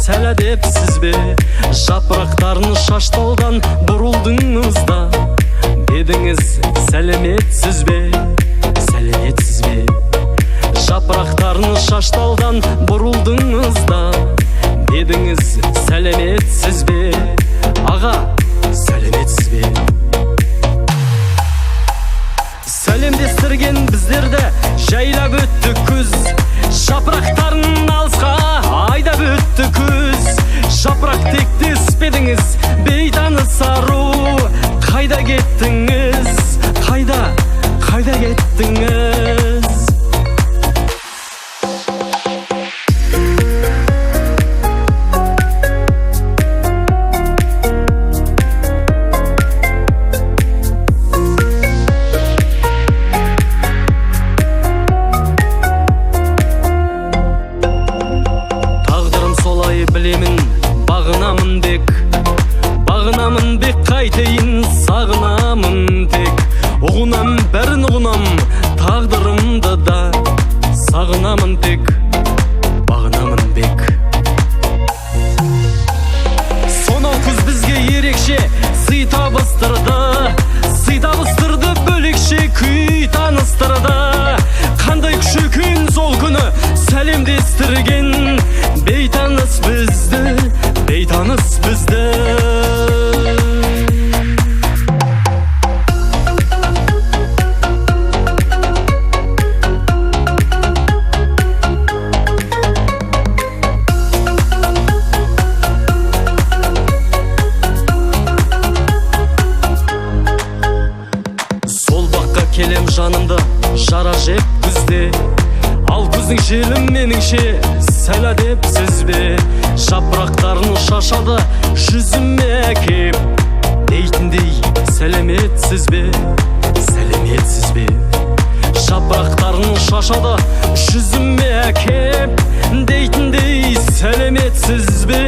сәлемдепсіз бе? Жапырақтарын шашталдан бұрылдыңыз да, дедіңіз сәлеметсіз бе? Сәлеметсіз бе? Жапырақтарын шашталдан бұрылдыңыз да, дедіңіз сәлеметсіз бе? Аға, сәлеметсіз бе? Сәлемдестірген біздерді жайлап өтті күз, жапырақтарын алысқа айдап өтті күз. Жапырақ тектеспедіңіз, бейтаныс ару, қайда кеттіңіз? Қайда кеттіңіз? Білемін, бағынамын бек, қайтейін сағынамын тек. Ұғынам, бәрін ұғынам, тағдырымды да сағынамын тек, бағынамын бек. Сонау күз бізге ерекше сый табыстырды, бөлекше күй таныстырды. Қандай күш екен сол күні сәлемдестірген, бейтаныс бізді. Сол баққа келем жанымды жара жеп күзде, ал күздің желім меніңше сәлемдепсіз бе? Жапырақтарын шашады жүзіме кеп, дейтіндей сәлеметсіз бе? Сәлеметсіз бе? Жапырақтарын шашады жүзіме кеп, дейтіндей сәлеметсіз бе?